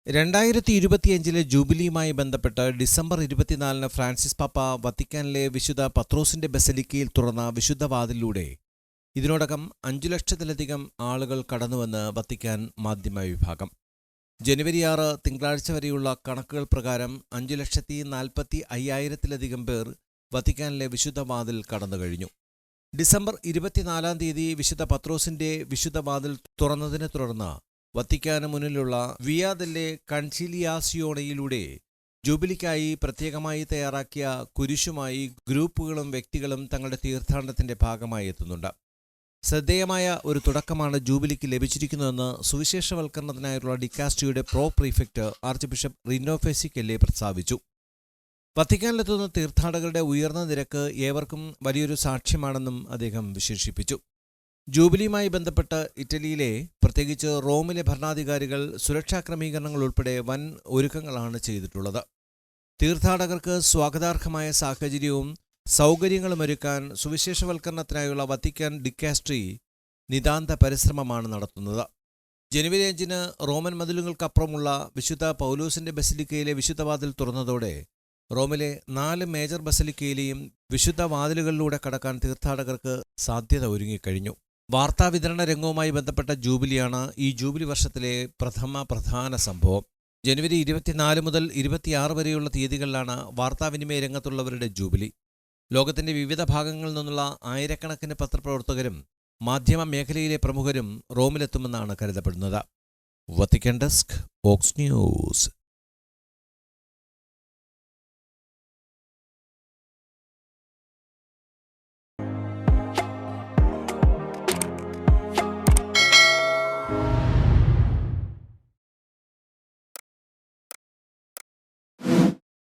2025 ജൂബിലിയുമായി ബന്ധപ്പെട്ട് December 24 Francis പാപ്പ വത്തിക്കാനിലെ വിശുദ്ധ പത്രോസിന്റെ ബസലിക്കയിൽ തുറന്ന വിശുദ്ധ വാതിലിലൂടെ ഇതിനോടകം 5 ലക്ഷത്തിലധികം ആളുകൾ കടന്നുവെന്ന് വത്തിക്കാൻ മാധ്യമ വിഭാഗം. ജനുവരി 6 തിങ്കളാഴ്ച വരെയുള്ള കണക്കുകൾ പ്രകാരം 5,40,50,000-ത്തിലധികം പേർ വത്തിക്കാനിലെ വിശുദ്ധ വാതിൽ കടന്നുകഴിഞ്ഞു. ഡിസംബർ 24 വിശുദ്ധ പത്രോസിന്റെ വിശുദ്ധ വാതിൽ തുറന്നതിനെ തുടർന്ന് വത്തിക്കാന് മുന്നിലുള്ള വിയ ദെല്ലെ കൺസിലിയാസിയോണയിലൂടെ ജൂബിലിക്കായി പ്രത്യേകമായി തയ്യാറാക്കിയ കുരിശുമായി ഗ്രൂപ്പുകളും വ്യക്തികളും തങ്ങളുടെ തീർത്ഥാടനത്തിന്റെ ഭാഗമായി എത്തുന്നുണ്ട്. ശ്രദ്ധേയമായ ഒരു തുടക്കമാണ് ജൂബിലിക്ക് ലഭിച്ചിരിക്കുന്നതെന്ന് സുവിശേഷവൽക്കരണത്തിനായുള്ള ഡിക്കാസ്ട്രിയുടെ പ്രീഫെക്ട് ആർച്ച് ബിഷപ്പ് റിനോ ഫെസിക്കെല്ലെ പ്രസ്താവിച്ചു. വത്തിക്കാനിലെത്തുന്ന തീർത്ഥാടകരുടെ ഉയർന്ന നിരക്ക് ഏവർക്കും വലിയൊരു സാക്ഷ്യമാണെന്നും അദ്ദേഹം വിശേഷിപ്പിച്ചു. ജൂബിലിയുമായി ബന്ധപ്പെട്ട് ഇറ്റലിയിലെ, പ്രത്യേകിച്ച് റോമിലെ ഭരണാധികാരികൾ സുരക്ഷാ ക്രമീകരണങ്ങൾ ഉൾപ്പെടെ വൻ ഒരുക്കങ്ങളാണ് ചെയ്തിട്ടുള്ളത്. തീർത്ഥാടകർക്ക് സ്വാഗതാർഹമായ സാഹചര്യവും സൗകര്യങ്ങളുമൊരുക്കാൻ സുവിശേഷവൽക്കരണത്തിനായുള്ള വത്തിക്കാൻ ഡിക്കാസ്ട്രി നിതാന്ത പരിശ്രമമാണ് നടത്തുന്നത്. ജനുവരി 5 റോമൻ മതിലുകൾക്കപ്പുറമുള്ള വിശുദ്ധ പൗലോസിന്റെ ബസലിക്കയിലെ വിശുദ്ധ വാതിൽ തുറന്നതോടെ റോമിലെ 4 മേജർ ബസലിക്കയിലെയും വിശുദ്ധ വാതിലുകളിലൂടെ കടക്കാൻ തീർത്ഥാടകർക്ക് സാധ്യത ഒരുങ്ങിക്കഴിഞ്ഞു. വാർത്താവിതരണ രംഗവുമായി ബന്ധപ്പെട്ട ജൂബിലിയാണ് ഈ ജൂബിലി വർഷത്തിലെ പ്രധാന സംഭവം. ജനുവരി 24 മുതൽ 26 വരെയുള്ള തീയതികളിലാണ് വാർത്താവിനിമയ രംഗത്തുള്ളവരുടെ ജൂബിലി. ലോകത്തിന്റെ വിവിധ ഭാഗങ്ങളിൽ നിന്നുള്ള ആയിരക്കണക്കിന് പത്രപ്രവർത്തകരും മാധ്യമ മേഖലയിലെ പ്രമുഖരും റോമിലെത്തുമെന്നാണ് കരുതപ്പെടുന്നത്. വത്തിക്കാൻ ഡെസ്ക്, ഓക്സ് ന്യൂസ്.